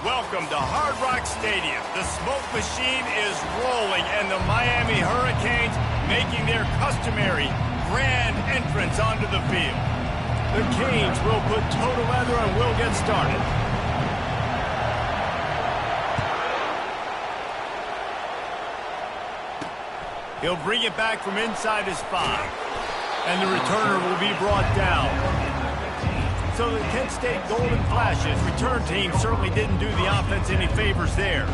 Welcome to Hard Rock Stadium. The smoke machine is rolling, and the Miami Hurricanes making their customary grand entrance onto the field. The Canes will put toe to leather and will get started. He'll bring it back from inside his 5. And the returner will be brought down. So the Kent State Golden Flashes return team certainly didn't do the offense any favors there.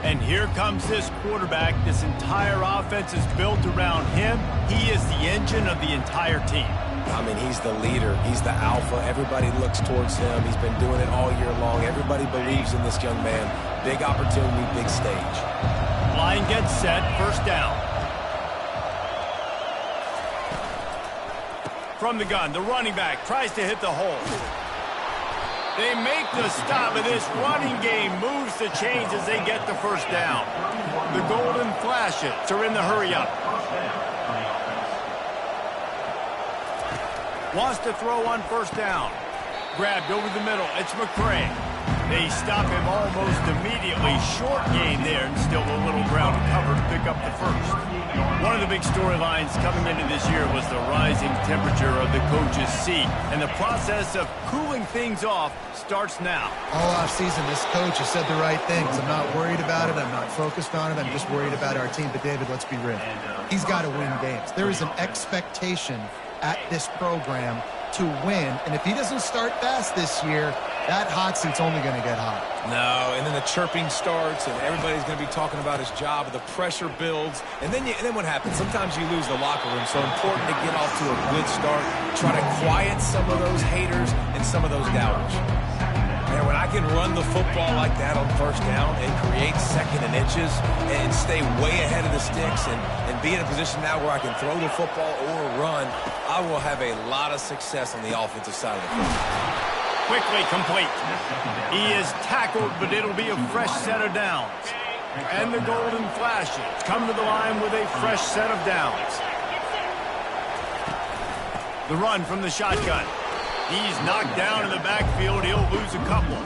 And here comes this quarterback. This entire offense is built around him. He is the engine of the entire team. I mean, he's the leader. He's the alpha. Everybody looks towards him. He's been doing it all year long. Everybody believes in this young man. Big opportunity, big stage. Line gets set, first down. From the gun, the running back tries to hit the hole. They make the stop, and this running game moves the chains as they get the first down. The Golden Flashes are in the hurry-up. Wants to throw on first down. Grabbed over the middle. It's McCray. They stop him almost immediately. Short gain there, and still a little ground to cover to pick up the first. One of the big storylines coming into this year was the rising temperature of the coach's seat. And the process of cooling things off starts now. All offseason, this coach has said the right things. I'm not worried about it. I'm not focused on it. I'm just worried about our team. But, David, let's be real. He's got to win games. There is an expectation at this program to win. And if he doesn't start fast this year, that hot seat's only going to get hot. No, and then the chirping starts, and everybody's going to be talking about his job, and the pressure builds. And then what happens? Sometimes you lose the locker room, so important to get off to a good start. Try to quiet some of those haters and some of those doubters. And when I can run the football like that on first down and create second and inches and stay way ahead of the sticks and be in a position now where I can throw the football or run, I will have a lot of success on the offensive side of the football. Quickly complete. He is tackled, but it'll be a fresh set of downs. And the Golden Flashes come to the line with a fresh set of downs. The run from the shotgun. He's knocked down in the backfield. He'll lose a couple.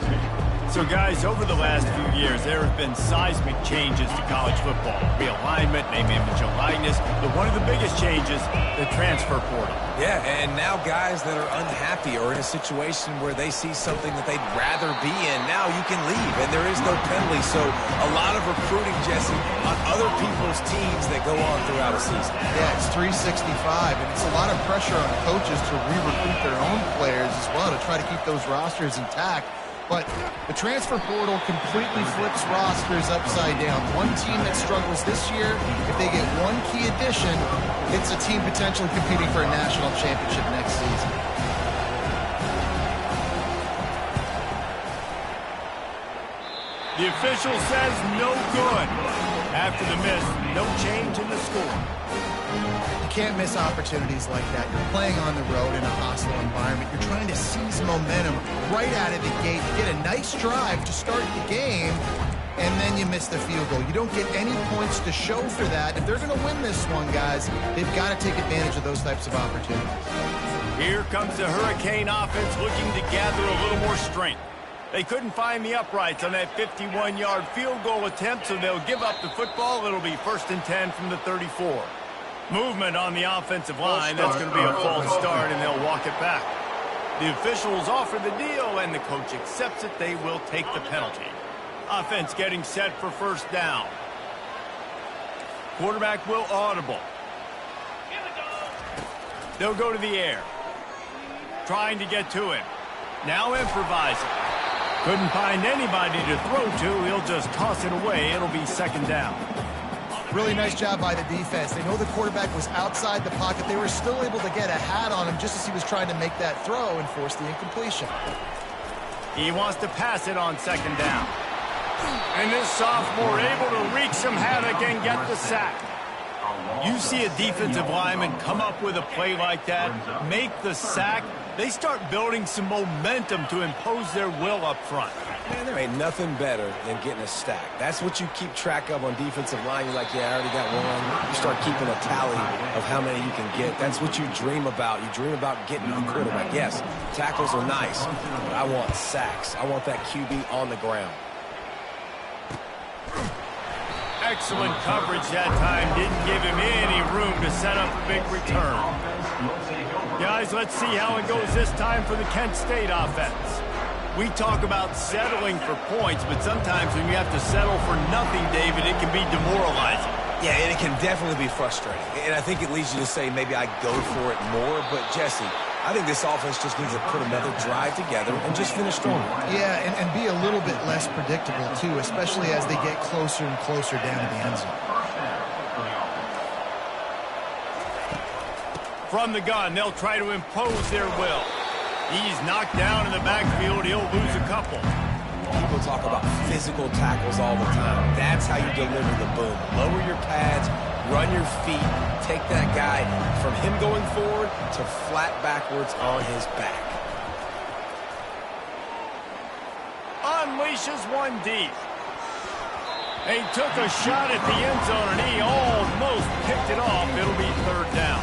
So, guys, over the last few years, there have been seismic changes to college football. Realignment, name, image, and likeness. But one of the biggest changes, the transfer portal. Yeah, and now guys that are unhappy or in a situation where they see something that they'd rather be in, now you can leave, and there is no penalty. So a lot of recruiting, Jesse, on other people's teams that go on throughout a season. Yeah, it's 365, and it's a lot of pressure on coaches to re-recruit their own players as well to try to keep those rosters intact. But the transfer portal completely flips rosters upside down. One team that struggles this year, if they get one key addition, it's a team potentially competing for a national championship next season. The official says no good. After the miss, no change in the score. You can't miss opportunities like that. You're playing on the road in a hostile environment. You're trying to seize momentum right out of the gate. You get a nice drive to start the game, and then you miss the field goal. You don't get any points to show for that. If they're going to win this one, guys, they've got to take advantage of those types of opportunities. Here comes the Hurricane offense looking to gather a little more strength. They couldn't find the uprights on that 51-yard field goal attempt, so they'll give up the football. It'll be 1st and 10 from the 34. Movement on the offensive line. That's going to be a false start, and they'll walk it back. The officials offer the deal, and the coach accepts it. They will take the penalty. Offense getting set for first down. Quarterback will audible. They'll go to the air. Trying to get to him. Now improvising. Couldn't find anybody to throw to. He'll just toss it away. It'll be 2nd down. Really nice job by the defense. They know the quarterback was outside the pocket. They were still able to get a hat on him just as he was trying to make that throw and force the incompletion. He wants to pass it on 2nd down. And this sophomore able to wreak some havoc and get the sack. You see a defensive lineman come up with a play like that, make the sack, they start building some momentum to impose their will up front. Man, there ain't nothing better than getting a stack. That's what you keep track of on defensive line. You're like, yeah, I already got one. You start keeping a tally of how many you can get. That's what you dream about. You dream about getting a quarterback. Yes, tackles are nice, but I want sacks. I want that QB on the ground. Excellent coverage that time. Didn't give him any room to set up a big return. Guys, let's see how it goes this time for the Kent State offense. We talk about settling for points, but sometimes when you have to settle for nothing, David, it can be demoralizing. Yeah, and it can definitely be frustrating. And I think it leads you to say maybe I go for it more. But, Jesse, I think this offense just needs to put another drive together and just finish strong. Yeah, and be a little bit less predictable, too, especially as they get closer and closer down to the end zone. From the gun, they'll try to impose their will. He's knocked down in the backfield. He'll lose a couple. People talk about physical tackles all the time. That's how you deliver the boom. Lower your pads, run your feet, take that guy from him going forward to flat backwards on his back. Unleashes one deep. He took a shot at the end zone, and he almost picked it off. It'll be third down.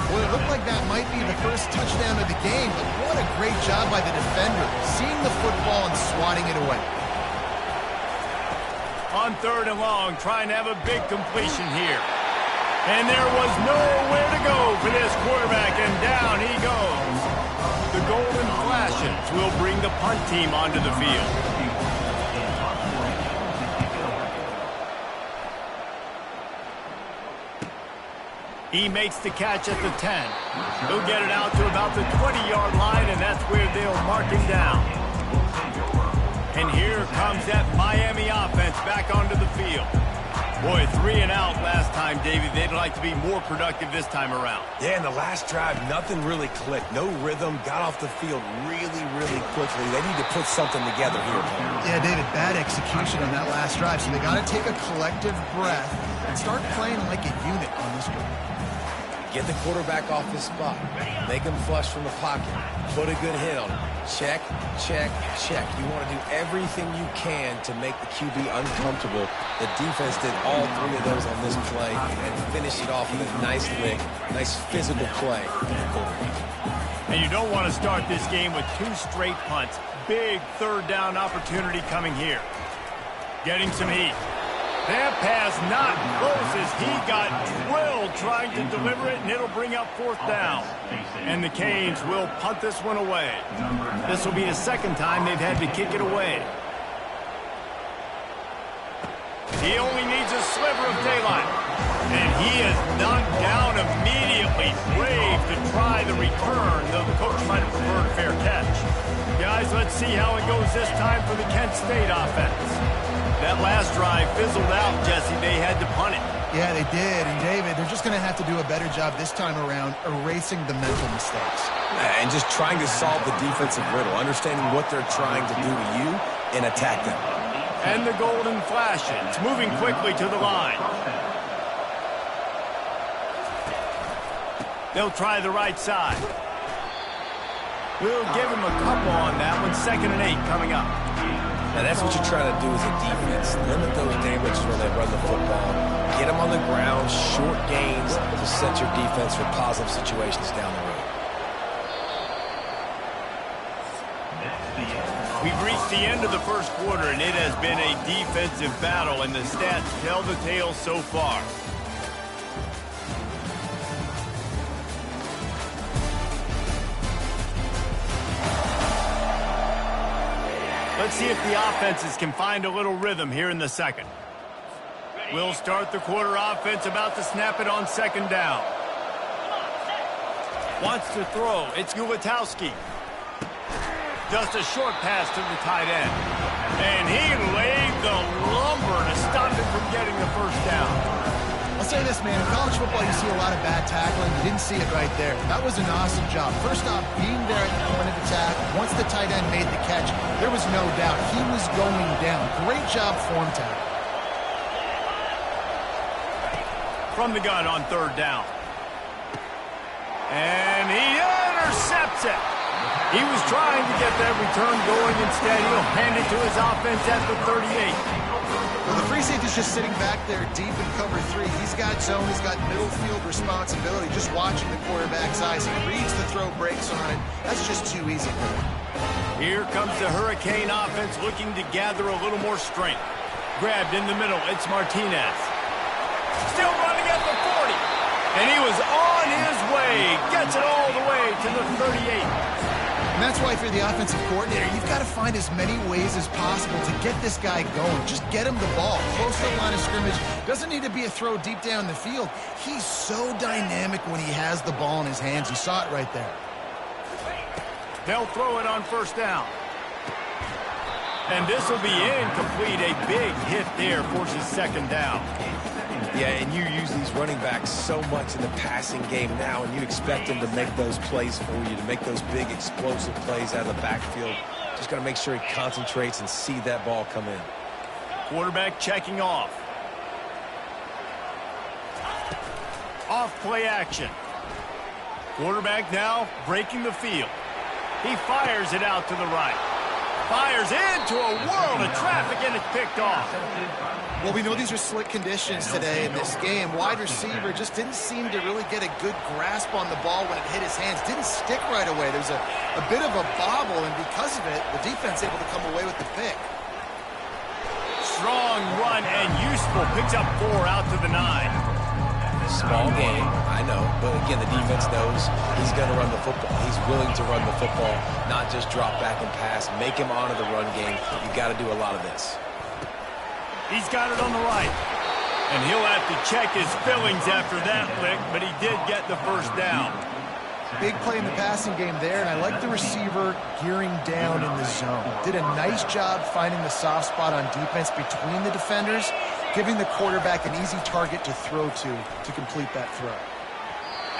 Well, it looked like that might be the first touchdown of the game, but what a great job by the defender, seeing the football and swatting it away. On third and long, trying to have a big completion here. And there was nowhere to go for this quarterback, and down he goes. The Golden Flashes will bring the punt team onto the field. He makes the catch at the 10. He'll get it out to about the 20-yard line, and that's where they'll mark him down. And here comes that Miami offense back onto the field. Boy, 3 and out last time, David. They'd like to be more productive this time around. Yeah, in the last drive, nothing really clicked. No rhythm, got off the field really, really quickly. They need to put something together here. Yeah, David, bad execution on that last drive, so they got to take a collective breath and start playing like a unit on this drive. Get the quarterback off his spot. Make him flush from the pocket. Put a good hit on him. Check, check, check. You want to do everything you can to make the QB uncomfortable. The defense did all 3 of those on this play and finished it off with a nice lick, nice physical play. And you don't want to start this game with 2 straight punts. Big third down opportunity coming here. Getting some heat. That pass not close as he got drilled trying to deliver it, and it'll bring up fourth down. And the Canes will punt this one away. This will be the second time they've had to kick it away. He only needs a sliver of daylight. And he is knocked down immediately. Brave to try the return, though the coach might have preferred a fair catch. Guys, let's see how it goes this time for the Kent State offense. That last drive fizzled out, Jesse. They had to punt it. Yeah, they did. And, David, they're just going to have to do a better job this time around erasing the mental mistakes. And just trying to solve the defensive riddle, understanding what they're trying to do to you and attack them. And the Golden Flashes moving quickly to the line. They'll try the right side. We'll give him a couple on that one. 2nd and 8 coming up. Now, that's what you're trying to do as a defense. Limit those damages when they run the football. Get them on the ground, short gains to set your defense for positive situations down the road. We've reached the end of the first quarter, and it has been a defensive battle, and the stats tell the tale so far. Let's see if the offenses can find a little rhythm here in the second. We'll start the quarter offense, about to snap it on 2nd down. Wants to throw. It's Ulatowski. Just a short pass to the tight end. And he laid the lumber to stop him from getting the first down. I'll say this, man. In college football, you see a lot of bad tackling. You didn't see it right there. That was an awesome job. First off, being there at the point of attack. Once the tight end made the catch, there was no doubt he was going down. Great job form tackle. From the gun on 3rd down. And he intercepts it. He was trying to get that return going. Instead, he'll hand it to his offense at the 38. Well, the free safety's just sitting back there deep in cover 3. He's got zone. He's got middle field responsibility. Just watching the quarterback's eyes. He reads the throw, breaks on it. That's just too easy for him. Here comes the Hurricane offense looking to gather a little more strength. Grabbed in the middle. It's Martinez. Still running at the 40. And he was on his way. Gets it all the way to the 38. And that's why if you're the offensive coordinator, you've got to find as many ways as possible to get this guy going. Just get him the ball. Close to the line of scrimmage. Doesn't need to be a throw deep down the field. He's so dynamic when he has the ball in his hands. You saw it right there. They'll throw it on first down. And this will be incomplete. A big hit there forces second down. Yeah, and you use these running backs so much in the passing game now, and you expect them to make those plays for you, to make those big explosive plays out of the backfield. Just got to make sure he concentrates and see that ball come in. Quarterback checking off. Off play action. Quarterback now breaking the field. He fires it out to the right. Fires into a world of traffic, and it's picked off. Well, we know these are slick conditions today in this game. Wide receiver just didn't seem to really get a good grasp on the ball when it hit his hands. Didn't stick right away. There's a bit of a bobble, and because of it, the defense able to come away with the pick. Strong run and useful. Picks up 4 out to the 9. Small game, I know, but again, the defense knows he's going to run the football. He's willing to run the football, not just drop back and pass. Make him honor the run game. You've got to do a lot of this. He's got it on the right. And he'll have to check his fillings after that lick, but he did get the first down. Big play in the passing game there, and I like the receiver gearing down in the zone. Did a nice job finding the soft spot on defense between the defenders, giving the quarterback an easy target to throw to complete that throw.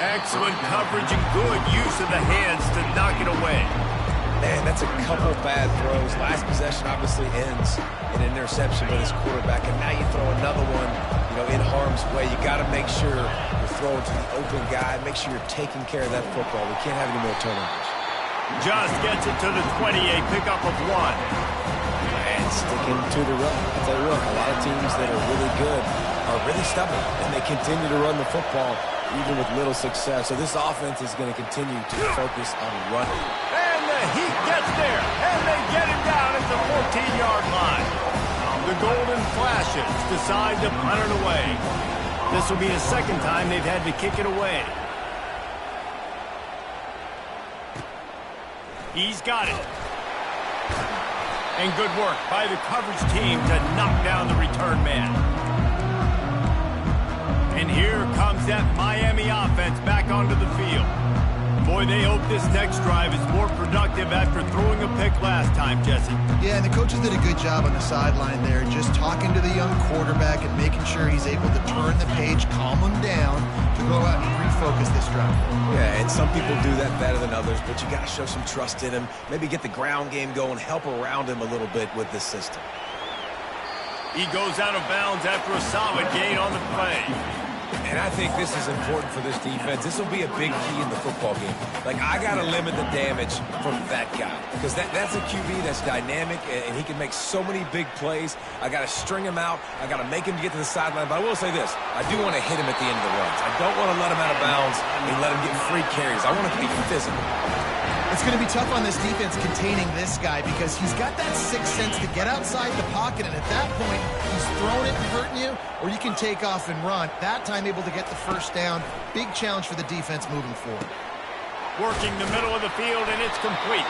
Excellent coverage and good use of the hands to knock it away. Man, that's a couple bad throws. Last possession obviously ends in an interception by this quarterback, and now you throw another one, in harm's way. You got to make sure you're throwing to the open guy. Make sure you're taking care of that football. We can't have any more turnovers. Just gets it to the 20, a pickup of 1. And sticking to the run. I'll tell you what, a lot of teams that are really good are really stubborn, and they continue to run the football even with little success. So this offense is going to continue to focus on running. And the heat gets there, and they get him down at the 14-yard line. The Golden Flashes decide to punt it away. This will be the second time they've had to kick it away. He's got it. And good work by the coverage team to knock down the return man. And here comes that Miami offense back onto the field. Boy, they hope this next drive is more productive after throwing a pick last time, Jesse. Yeah, and the coaches did a good job on the sideline there, just talking to the young quarterback and making sure he's able to turn the page, calm him down, to go out and refocus this drive. Yeah, and some people do that better than others, but you got to show some trust in him. Maybe get the ground game going, help around him a little bit with this system. He goes out of bounds after a solid gain on the play. And I think this is important for this defense. This will be a big key in the football game. Like, I got to limit the damage from that guy because that's a QB that's dynamic, and he can make so many big plays. I got to string him out. I got to make him get to the sideline. But I will say this. I do want to hit him at the end of the runs. I don't want to let him out of bounds and let him get free carries. I want to be physical. It's going to be tough on this defense containing this guy because he's got that sixth sense to get outside the pocket, and at that point, he's throwing it and hurting you, or you can take off and run. That time able to get the first down. Big challenge for the defense moving forward. Working the middle of the field, and it's complete.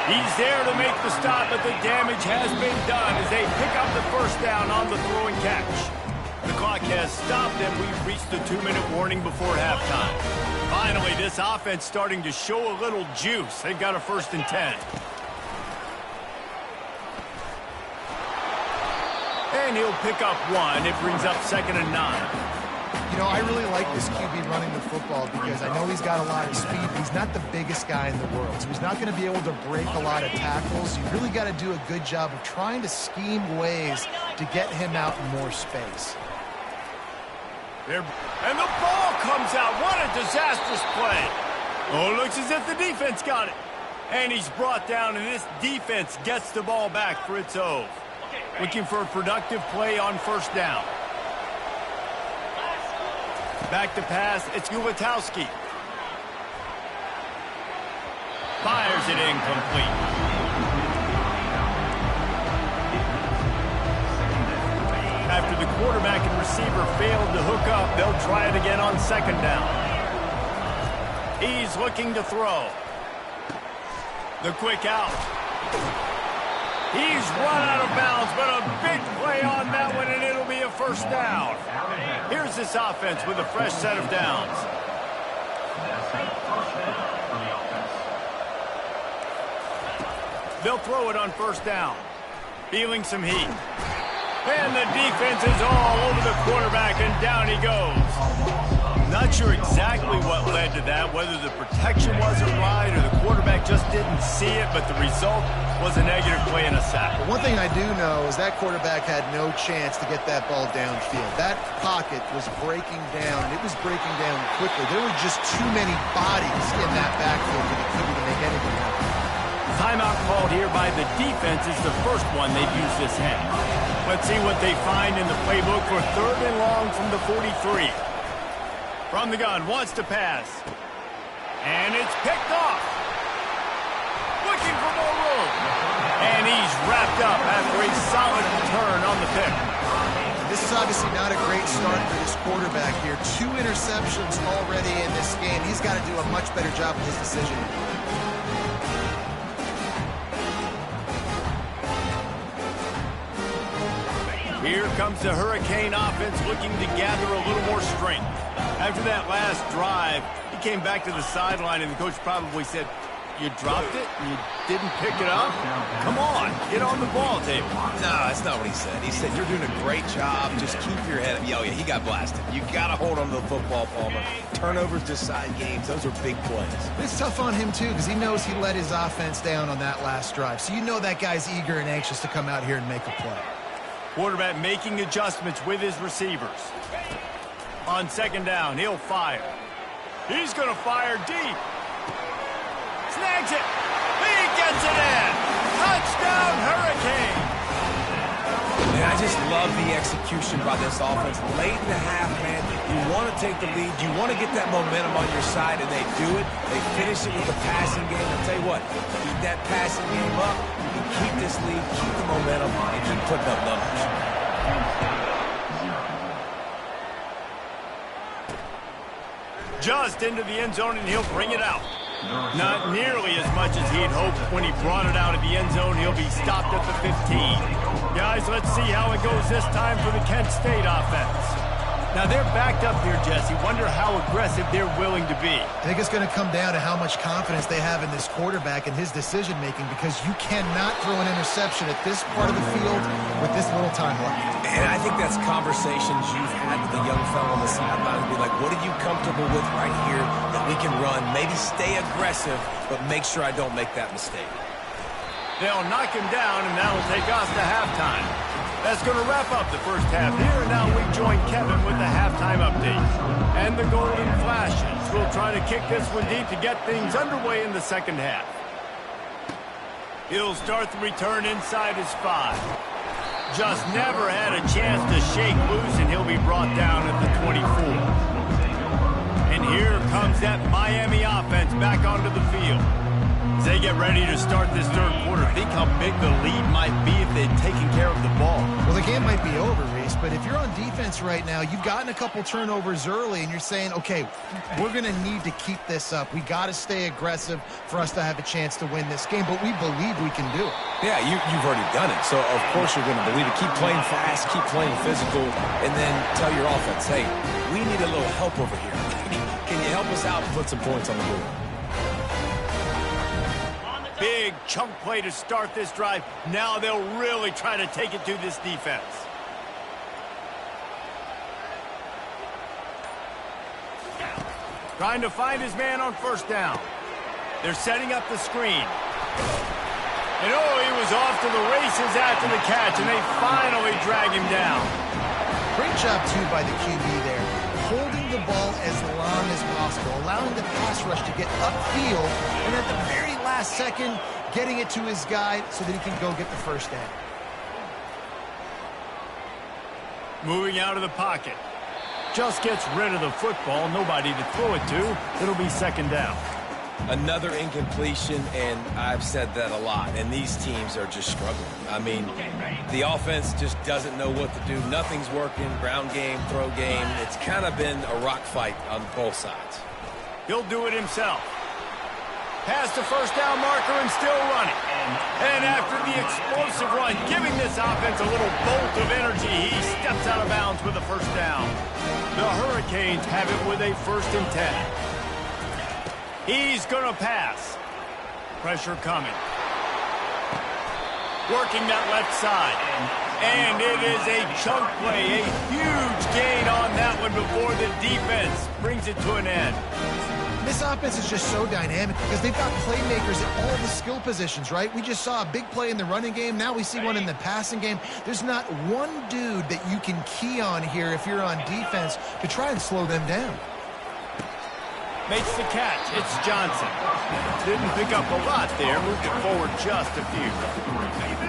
He's there to make the stop, but the damage has been done as they pick up the first down on the throwing catch. The clock has stopped, and we've reached the 2-minute warning before halftime. Finally, this offense starting to show a little juice. They've got a 1st and 10. And he'll pick up 1. It brings up 2nd and 9. I really like this QB running the football because I know he's got a lot of speed. He's not the biggest guy in the world, so he's not going to be able to break a lot of tackles. You really got to do a good job of trying to scheme ways to get him out in more space. And the ball comes out. What a disastrous play. Oh, looks as if the defense got it. And he's brought down, and this defense gets the ball back for its own. Looking for a productive play on 1st down. Back to pass. It's Ulatowski. Fires it incomplete. After the quarterback and receiver failed to hook up, they'll try it again on second down. He's looking to throw. The quick out. He's run out of bounds, but a big play on that one, and it'll be a first down. Here's this offense with a fresh set of downs. They'll throw it on first down. Feeling some heat. And the defense is all over the quarterback, and down he goes. Not sure exactly what led to that, whether the protection wasn't right or the quarterback just didn't see it, but the result was a negative play and a sack. But one thing I do know is that quarterback had no chance to get that ball downfield. That pocket was breaking down. It was breaking down quickly. There were just too many bodies in that backfield for the QB to make anything happen. Timeout called here by the defense is the first one they've used this half. Let's see what they find in the playbook for 3rd and long from the 43. From the gun, wants to pass. And it's picked off. Looking for more room. And he's wrapped up after a solid return on the pick. This is obviously not a great start for this quarterback here. 2 interceptions already in this game. He's got to do a much better job with his decision. Here comes the Hurricane offense looking to gather a little more strength. After that last drive, he came back to the sideline, and the coach probably said, "You dropped it? You didn't pick it up? Come on, get on the ball table." No, that's not what he said. He said, "You're doing a great job. Just keep your head up." Oh, yeah, he got blasted. You got to hold on to the football, Palmer. Turnovers decide games. Those are big plays. It's tough on him, too, because he knows he let his offense down on that last drive. So you know that guy's eager and anxious to come out here and make a play. Quarterback making adjustments with his receivers. On second down, he'll fire. He's going to fire deep. Snags it. He gets it in. Touchdown, Hurricane. Man, I just love the execution by this offense. Late in the half, man, you want to take the lead. You want to get that momentum on your side, and they do it. They finish it with the passing game. I'll tell you what, keep that passing game up. You keep this lead, keep the momentum, and keep putting up numbers. Just into the end zone, and he'll bring it out. Not nearly as much as he'd hoped when he brought it out of the end zone. He'll be stopped at the 15. Guys, let's see how it goes this time for the Kent State offense. Now, they're backed up here, Jesse. Wonder how aggressive they're willing to be. I think it's going to come down to how much confidence they have in this quarterback and his decision-making, because you cannot throw an interception at this part of the field with this little time left. And I think that's conversations you've had with the young fellow on the sideline to be like, what are you comfortable with right here that we can run? Maybe stay aggressive, but make sure I don't make that mistake. They'll knock him down, and that'll take us to halftime. That's going to wrap up the first half here, and now we join Kevin with the halftime update. And the Golden Flashes will try to kick this one deep to get things underway in the second half. He'll start the return inside his 5. Just never had a chance to shake loose, and he'll be brought down at the 24. And here comes that Miami offense back onto the field. As they get ready to start this third quarter, think how big the lead might be if they'd taken care of the ball. Well, the game might be over, Reese, but if you're on defense right now, you've gotten a couple turnovers early, and you're saying, okay, we're going to need to keep this up. We got to stay aggressive for us to have a chance to win this game, but we believe we can do it. Yeah, you've already done it, so of course you're going to believe it. Keep playing fast, keep playing physical, and then tell your offense, hey, we need a little help over here. Can you help us out and put some points on the board? Big chunk play to start this drive. Now they'll really try to take it to this defense. Trying to find his man on first down. They're setting up the screen. And oh, he was off to the races after the catch, and they finally drag him down. Great job, too, by the QB there. Holding the ball as long as possible, allowing the pass rush to get upfield, and at the very last second, getting it to his guy so that he can go get the first down. Moving out of the pocket. Just gets rid of the football. Nobody to throw it to. It'll be second down. Another incompletion, and I've said that a lot, and these teams are just struggling. I mean, the offense just doesn't know what to do. Nothing's working, ground game, throw game. It's kind of been a rock fight on both sides. He'll do it himself. Past the first down marker and still running. And after the explosive run, giving this offense a little bolt of energy, he steps out of bounds with a first down. The Hurricanes have it with a 1st and 10. He's going to pass. Pressure coming. Working that left side. And it is a chunk play, a huge gain on that one before the defense brings it to an end. This offense is just so dynamic because they've got playmakers at all the skill positions, right? We just saw a big play in the running game. Now we see one in the passing game. There's not one dude that you can key on here if you're on defense to try and slow them down. Makes the catch. It's Johnson. Didn't pick up a lot there. Moved it forward just a few.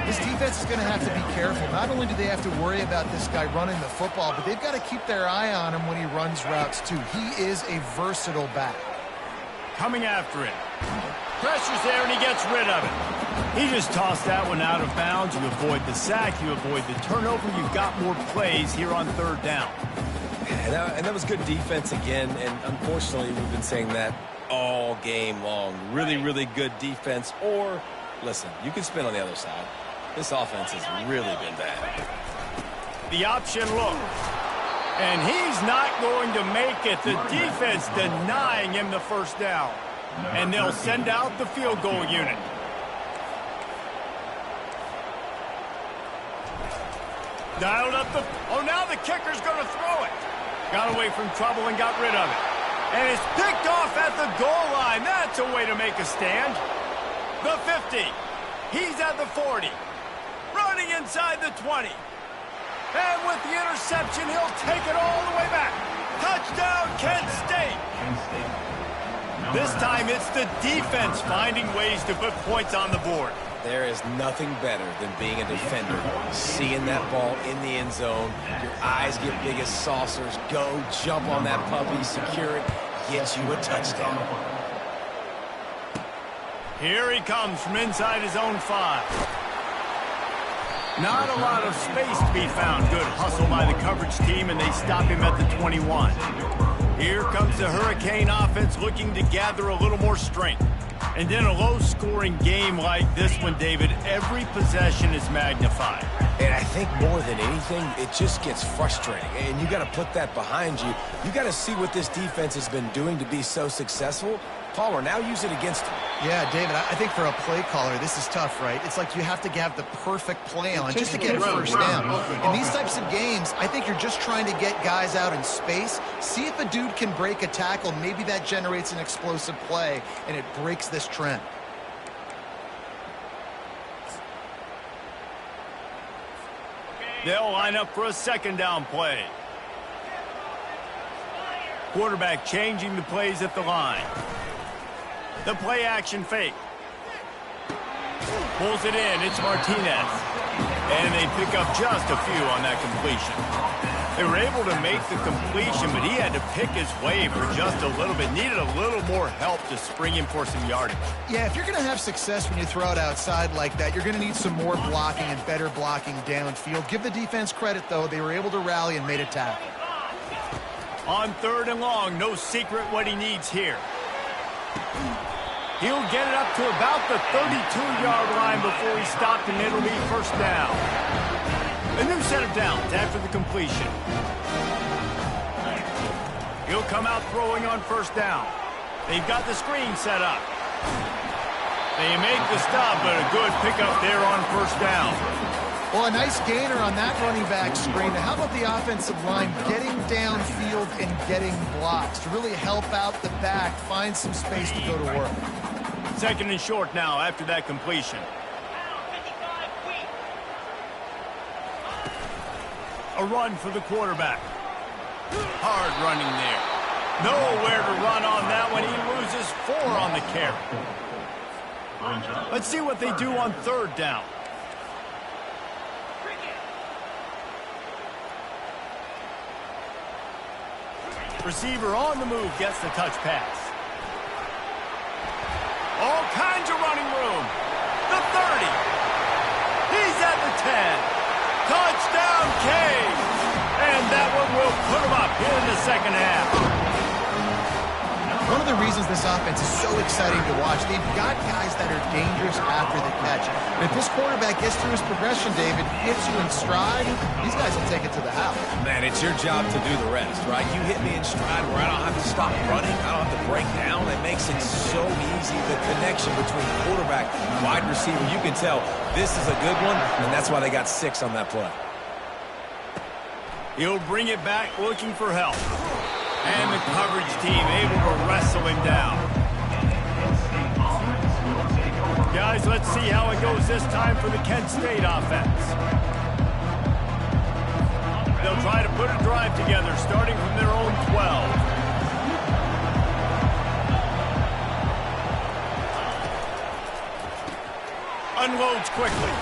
This defense is going to have to be careful. Not only do they have to worry about this guy running the football, but they've got to keep their eye on him when he runs routes, too. He is a versatile back. Coming after him. Pressure's there, and he gets rid of it. He just tossed that one out of bounds. You avoid the sack. You avoid the turnover. You've got more plays here on 3rd down. And that was good defense again, and unfortunately we've been saying that all game long. Really, really good defense. Or, listen, you can spin on the other side. This offense has really been bad. The option look. And he's not going to make it. The defense denying him the first down. And they'll send out the field goal unit. Dialed up the... Oh, now the kicker's going to throw it. Got away from trouble and got rid of it. And it's picked off at the goal line. That's a way to make a stand. The 50. He's at the 40. Running inside the 20. And with the interception, he'll take it all the way back. Touchdown, Kent State. This time it's the defense finding ways to put points on the board. There is nothing better than being a defender. Seeing that ball in the end zone, your eyes get big as saucers. Go, jump on that puppy, secure it, gets you a touchdown. Here he comes from inside his own 5. Not a lot of space to be found. Good hustle by the coverage team, and they stop him at the 21. Here comes the Hurricane offense looking to gather a little more strength. And in a low-scoring game like this one, David, every possession is magnified. And I think more than anything, it just gets frustrating. And you got to put that behind you. You got to see what this defense has been doing to be so successful. Palmer, now use it against him. Yeah, David, I think for a play caller, this is tough, right? It's like you have to have the perfect play on just to get a first down. In these types of games, I think you're just trying to get guys out in space, see if a dude can break a tackle. Maybe that generates an explosive play, and it breaks this trend. They'll line up for a 2nd down play. Quarterback changing the plays at the line. The play action fake. Pulls it in. It's Martinez. And they pick up just a few on that completion. They were able to make the completion, but he had to pick his way for just a little bit. Needed a little more help to spring him for some yardage. Yeah, if you're going to have success when you throw it outside like that, you're going to need some more blocking and better blocking downfield. Give the defense credit, though. They were able to rally and made a tackle. On 3rd and long, no secret what he needs here. He'll get it up to about the 32-yard line before he stopped, and it'll be first down. A new set of downs after the completion. He'll come out throwing on first down. They've got the screen set up. They make the stop, but a good pickup there on first down. Well, a nice gainer on that running back screen. Now, how about the offensive line getting downfield and getting blocks to really help out the back, find some space to go to work. 2nd and short now after that completion. A run for the quarterback. Hard running there. Nowhere to run on that one. He loses 4 on the carry. Let's see what they do on 3rd down. Receiver on the move gets the touch pass. All kinds of running room. The 30. He's at the 10. Touchdown, Cade. And that one will put him up here in the second half. One of the reasons this offense is so exciting to watch, they've got guys that are dangerous after the catch. And if this quarterback gets through his progression, David, hits you in stride, these guys will take it to the house. Man, it's your job to do the rest, right? You hit me in stride where I don't have to stop running. I don't have to break down. It makes it so easy. The connection between quarterback and wide receiver, you can tell this is a good one, and that's why they got 6 on that play. He'll bring it back looking for help. And the coverage team able to wrestle him down. Guys, let's see how it goes this time for the Kent State offense. They'll try to put a drive together, starting from their own 12. Unloads quickly.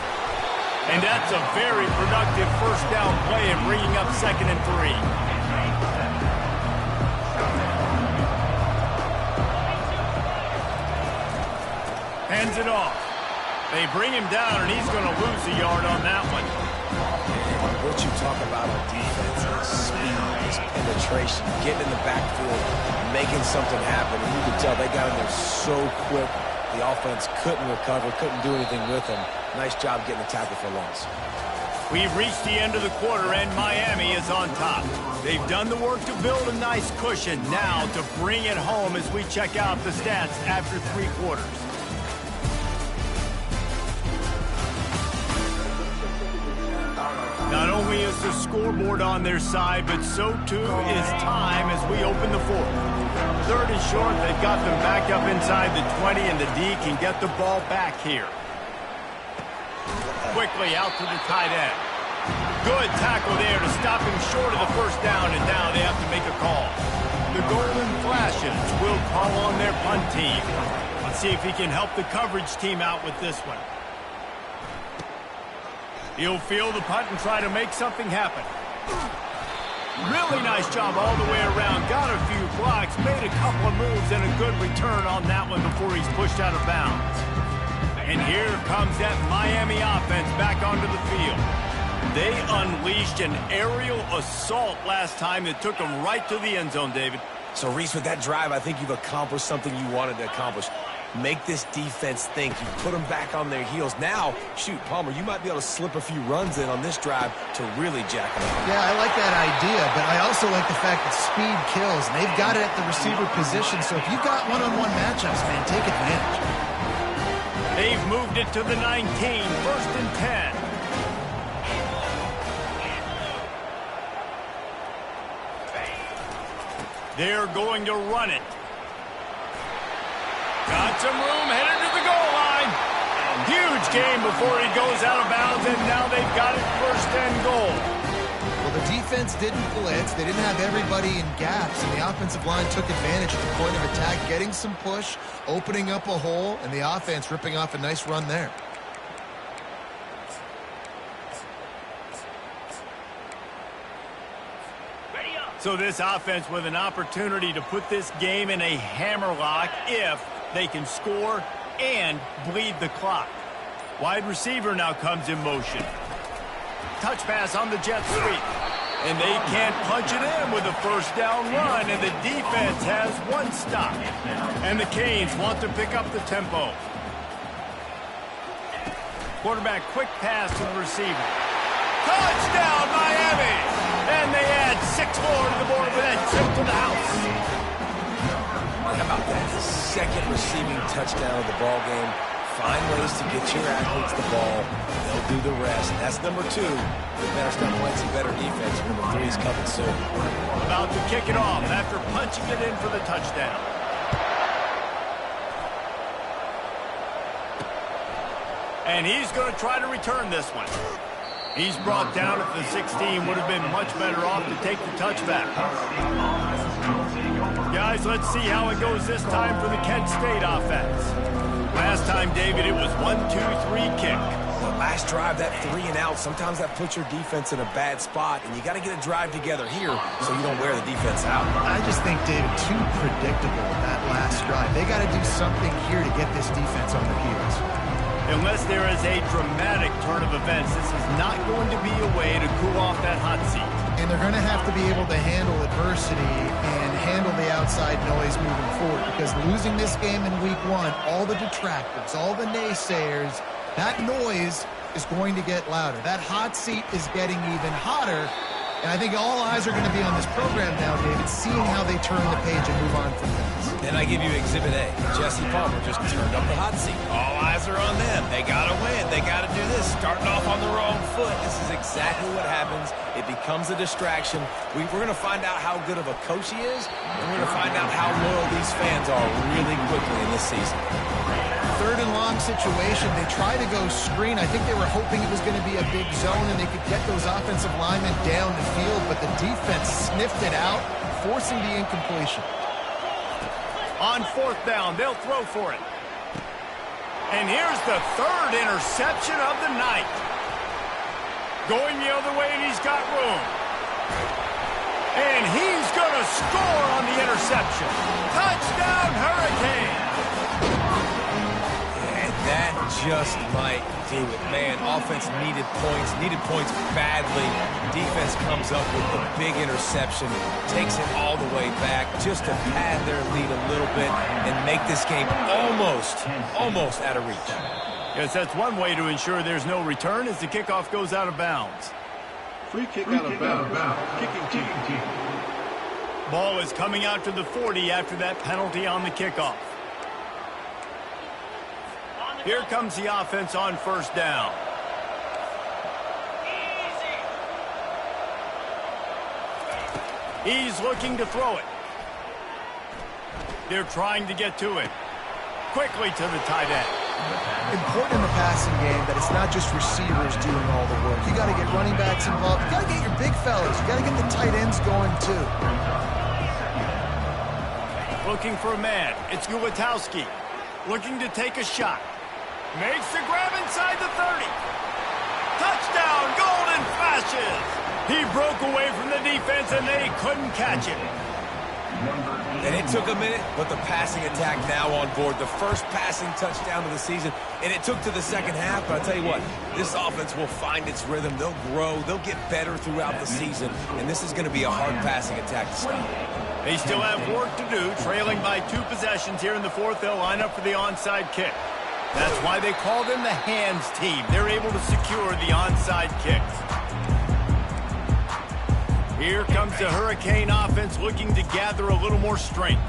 And that's a very productive first down play and bringing up 2nd and 3. Hands it off. They bring him down, and he's going to lose a yard on that one. What you talk about on defense is speed, is penetration, getting in the backfield, making something happen. And you can tell they got in there so quick. The offense couldn't recover, couldn't do anything with them. Nice job getting the tackle for loss. We've reached the end of the quarter, and Miami is on top. They've done the work to build a nice cushion. Now to bring it home as we check out the stats after 3 quarters. Not only is the scoreboard on their side, but so too is time as we open the 4th. 3rd and short, they've got them back up inside the 20, and the D can get the ball back here. Quickly out to the tight end. Good tackle there to stop him short of the first down, and now they have to make a call. The Golden Flashes will call on their punt team. Let's see if he can help the coverage team out with this one. He'll field the punt and try to make something happen. Really nice job all the way around. Got a few blocks, made a couple of moves, and a good return on that one before he's pushed out of bounds. And here comes that Miami offense back onto the field. They unleashed an aerial assault last time that took them right to the end zone, David. So, Reese, with that drive, I think you've accomplished something you wanted to accomplish. Make this defense think. You put them back on their heels. Now, shoot, Palmer, you might be able to slip a few runs in on this drive to really jack them up. Yeah, I like that idea, but I also like the fact that speed kills, and they've got it at the receiver position, so if you've got one-on-one matchups, man, take advantage. They've moved it to the 19, 1st and 10. They're going to run it. Got some room, headed to the goal line. Huge game before he goes out of bounds, and now they've got it 1st and goal. Well, the defense didn't blitz. They didn't have everybody in gaps, and the offensive line took advantage at the point of attack, getting some push, opening up a hole, and the offense ripping off a nice run there. So this offense with an opportunity to put this game in a hammerlock if they can score and bleed the clock. Wide receiver now comes in motion. Touch pass on the jet sweep. And they can't punch it in with a 1st down run, and the defense has 1 stop. And the Canes want to pick up the tempo. Quarterback quick pass to the receiver. Touchdown, Miami! And they add 6 more to the board with that trip to the house. How about that? 2nd receiving touchdown of the ball game. Find ways to get your athletes the ball. They'll do the rest. That's number 2. They better start playing some better defense. Number 3 is coming soon. About to kick it off after punching it in for the touchdown. And he's going to try to return this one. He's brought down at the 16. Would have been much better off to take the touchback. Guys, let's see how it goes this time for the Kent State offense. Last time, David, it was 1-2-3 kick. Well, last drive, that 3 and out, sometimes that puts your defense in a bad spot, and you got to get a drive together here so you don't wear the defense out. I just think, David, too predictable that last drive. They got to do something here to get this defense on their heels. Unless there is a dramatic turn of events, this is not going to be a way to cool off that hot seat. And they're going to have to be able to handle adversity and handle the outside noise moving forward, because losing this game in week 1, all the detractors, all the naysayers, that noise is going to get louder. That hot seat is getting even hotter. And I think all eyes are going to be on this program now, David, seeing how they turn the page and move on from this. And I give you Exhibit A. Jesse Palmer just turned up the hot seat. All eyes are on them. They got to win. They got to do this. Starting off on the wrong foot. This is exactly what happens. It becomes a distraction. We're going to find out how good of a coach he is, and we're going to find out how loyal these fans are really quickly in this season. 3rd and long situation. They try to go screen. I think they were hoping it was going to be a big zone and they could get those offensive linemen down the field, but the defense sniffed it out, forcing the incompletion. On 4th down, they'll throw for it. And here's the 3rd interception of the night. Going the other way, and he's got room. And he's going to score on the interception. Touchdown, Hurricane! That just might do it. Man, offense needed points badly. Defense comes up with the big interception, takes it all the way back just to pad their lead a little bit and make this game almost out of reach. Yes, that's one way to ensure there's no return as the kickoff goes out of bounds. Free kick out of bounds. Kicking team. Ball is coming out to the 40 after that penalty on the kickoff. Here comes the offense on 1st down. He's looking to throw it. They're trying to get to it. Quickly to the tight end. Important in the passing game that it's not just receivers doing all the work. You got to get running backs involved. You got to get your big fellas. You got to get the tight ends going too. Looking for a man. It's Gulitowski. Looking to take a shot. Makes the grab inside the 30. Touchdown, Golden Flashes. He broke away from the defense, and they couldn't catch him. And it took a minute, but the passing attack now on board. The first passing touchdown of the season, and it took to the second half. But I'll tell you what, this offense will find its rhythm. They'll grow. They'll get better throughout the season, and this is going to be a hard passing attack to stop. They still have work to do, trailing by 2 possessions here in the 4th. They'll line up for the onside kick. That's why they call them the hands team. They're able to secure the onside kicks. Here comes the Hurricane offense looking to gather a little more strength.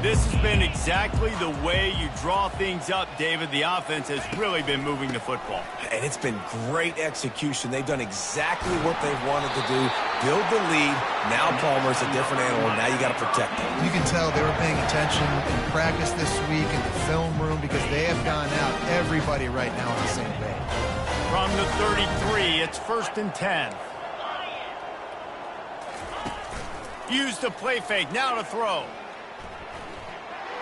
This has been exactly the way you draw things up, David. The offense has really been moving the football. And it's been great execution. They've done exactly what they've wanted to do. Build the lead. Now Palmer's a different animal. Now you got to protect him. You can tell they were paying attention in practice this week in the film room because they have gone out. Everybody right now on the same page. From the 33, it's 1st and 10. Use the play fake. Now to throw.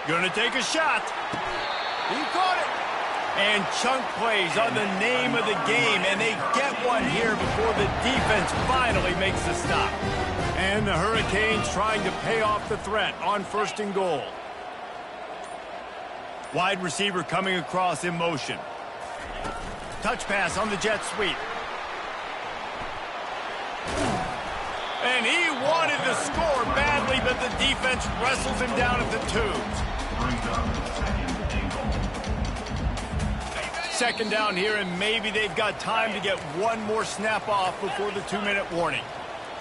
Gonna take a shot. He caught it. And chunk plays are the name of the game, and they get one here before the defense finally makes the stop. And the Hurricanes trying to pay off the threat on 1st and goal. Wide receiver coming across in motion. Touch pass on the jet sweep. And he wanted to score badly, but the defense wrestles him down at the 2. 2nd down here, and maybe they've got time to get one more snap off before the 2-minute warning.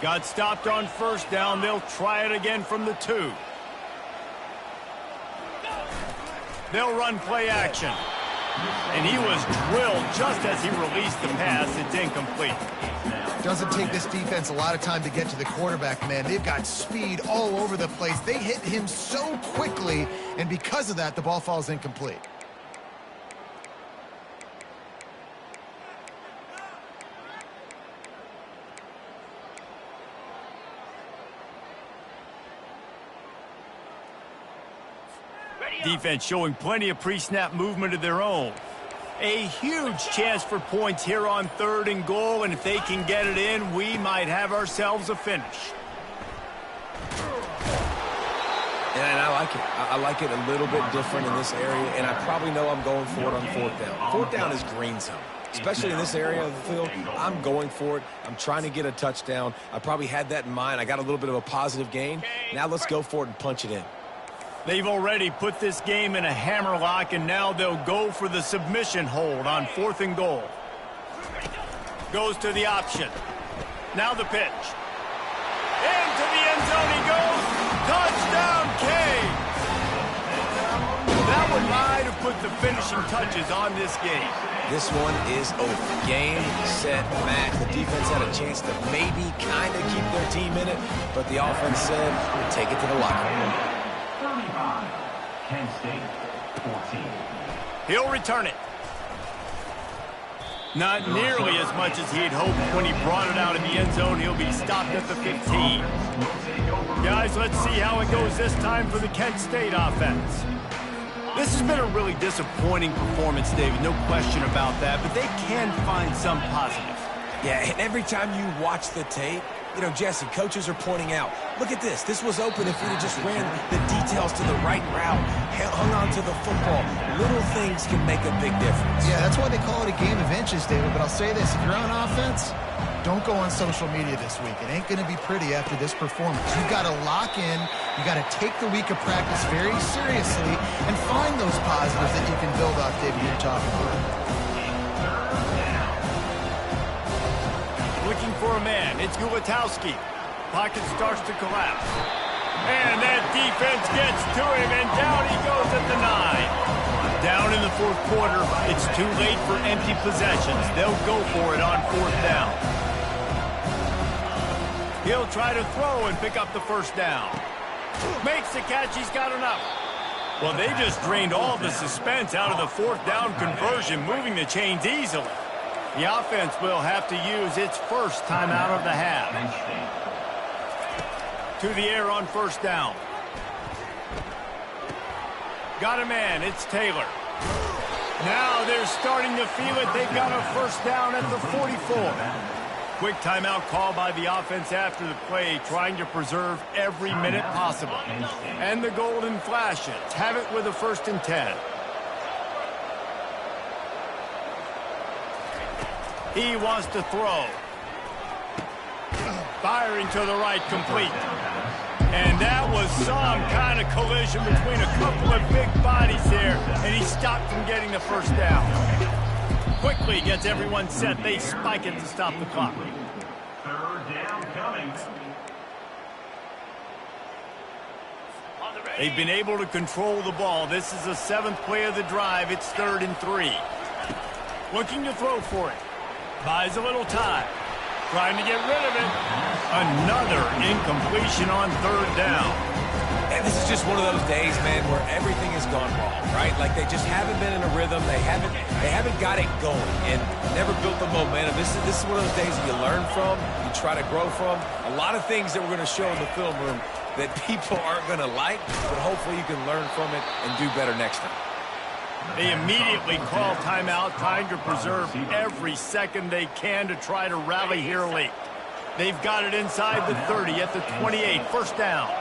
Got stopped on 1st down. They'll try it again from the 2. They'll run play action. And he was drilled just as he released the pass. It's incomplete. Doesn't take this defense a lot of time to get to the quarterback, man. They've got speed all over the place. They hit him so quickly, and because of that, the ball falls incomplete. Defense showing plenty of pre-snap movement of their own. A huge chance for points here on 3rd and goal, and if they can get it in, we might have ourselves a finish. And I like it. I like it a little bit different in this area, and I probably know I'm going for it on 4th down. 4th down is green zone. Especially in this area of the field, I'm going for it. I'm trying to get a touchdown. I probably had that in mind. I got a little bit of a positive gain. Now let's go for it and punch it in. They've already put this game in a hammerlock, and now they'll go for the submission hold on 4th and goal. Goes to the option. Now the pitch. Into the end zone he goes. Touchdown, Kane. That would lie to put the finishing touches on this game. This one is over. Game, set, match. The defense had a chance to maybe kind of keep their team in it, but the offense said, take it to the locker room. 35, Kent State, 14. He'll return it. Not nearly as much as he'd hoped when he brought it out in the end zone. He'll be stopped at the 15. Guys, let's see how it goes this time for the Kent State offense. This has been a really disappointing performance, David, no question about that, but they can find some positive. Yeah, and every time you watch the tape, you know, Jesse, coaches are pointing out, look at this. This was open if we'd have just ran the details to the right route, hung on to the football. Little things can make a big difference. Yeah, that's why they call it a game of inches, David. But I'll say this, if you're on offense, don't go on social media this week. It ain't going to be pretty after this performance. You've got to lock in. You got to take the week of practice very seriously and find those positives that you can build off, David, you're talking about. Looking for a man. It's Gulatowski. Pocket starts to collapse. And that defense gets to him, and down he goes at the 9. Down in the 4th quarter, it's too late for empty possessions. They'll go for it on 4th down. He'll try to throw and pick up the 1st down. Makes the catch. He's got enough. Well, they just drained all the suspense out of the 4th down conversion, moving the chains easily. The offense will have to use its first timeout of the half. To the air on 1st down. Got a man. It's Taylor. Now they're starting to feel it. They've got a 1st down at the 44. Quick timeout call by the offense after the play, trying to preserve every minute possible. And the Golden Flashes have it with a 1st and 10. He wants to throw. Firing to the right, complete. And that was some kind of collision between a couple of big bodies there, and he stopped from getting the 1st down. Quickly gets everyone set. They spike it to stop the clock. 3rd down coming. They've been able to control the ball. This is the 7th play of the drive. It's 3rd and 3. Looking to throw for it. Buys a little time. Trying to get rid of it. Another incompletion on 3rd down. And this is just one of those days, man, where everything has gone wrong, right? Like they just haven't been in a rhythm. They haven't got it going and never built the momentum. This is one of those days that you learn from, you try to grow from. A lot of things that we're going to show in the film room that people aren't going to like, but hopefully you can learn from it and do better next time. They immediately call timeout, trying to preserve every second they can to try to rally here late. They've got it inside the 30 at the 28. 1st down.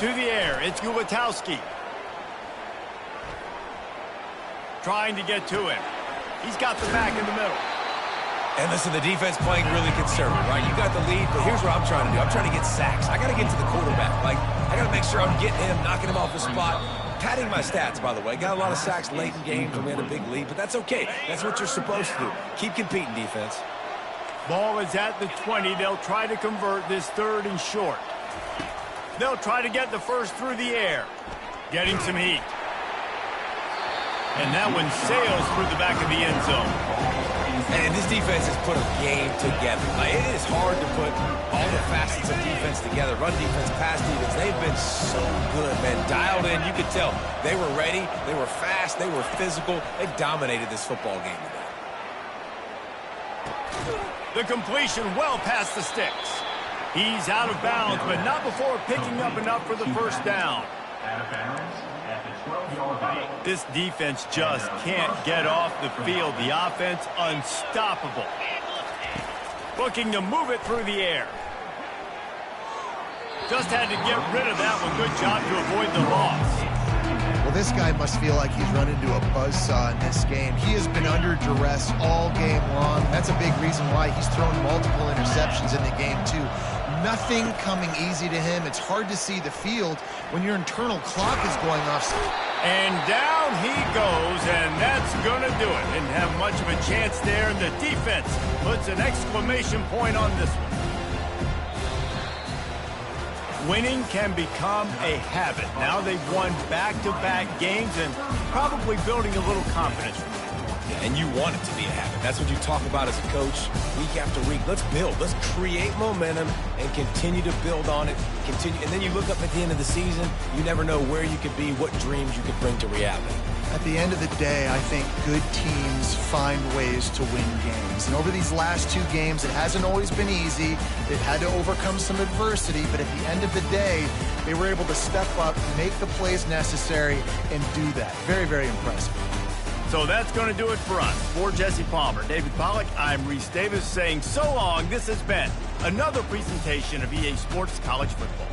To the air, it's Gulatowski. Trying to get to him. He's got the back in the middle. And listen, the defense playing really conservative, right? You got the lead, but here's what I'm trying to do. I'm trying to get sacks. I got to get to the quarterback. Like, I got to make sure I'm getting him, knocking him off the spot. Padding my stats, by the way. Got a lot of sacks late in games when we had a big lead, but that's okay. That's what you're supposed to do. Keep competing, defense. Ball is at the 20. They'll try to convert this 3rd and short. They'll try to get the 1st through the air. Getting some heat. And that one sails through the back of the end zone. And this defense has put a game together. Like, it is hard to put all the facets of defense together. Run defense, pass defense. They've been so good, man. Dialed in. You could tell they were ready. They were fast. They were physical. They dominated this football game today. The completion well past the sticks. He's out of bounds, but not before picking up enough for the 1st down. Out of bounds at the 12-yard gain. This defense just can't get off the field. The offense unstoppable. Looking to move it through the air. Just had to get rid of that one. Good job to avoid the loss. Well, this guy must feel like he's run into a buzzsaw in this game. He has been under duress all game long. That's a big reason why he's thrown multiple interceptions in the game, too. Nothing coming easy to him. It's hard to see the field when your internal clock is going off. And down he goes, and that's going to do it. Didn't have much of a chance there. The defense puts an exclamation point on this one. Winning can become a habit. Now they've won back-to-back games and probably building a little confidence from that. And you want it to be a habit. That's what you talk about as a coach week after week. Let's build. Let's create momentum and continue to build on it. Continue, and then you look up at the end of the season, you never know where you could be, what dreams you could bring to reality. At the end of the day, I think good teams find ways to win games. And over these last two games, it hasn't always been easy. They've had to overcome some adversity, but at the end of the day, they were able to step up, make the plays necessary, and do that. Very, very impressive. So that's going to do it for us. For Jesse Palmer, David Pollack, I'm Reese Davis saying so long. This has been another presentation of EA Sports College Football.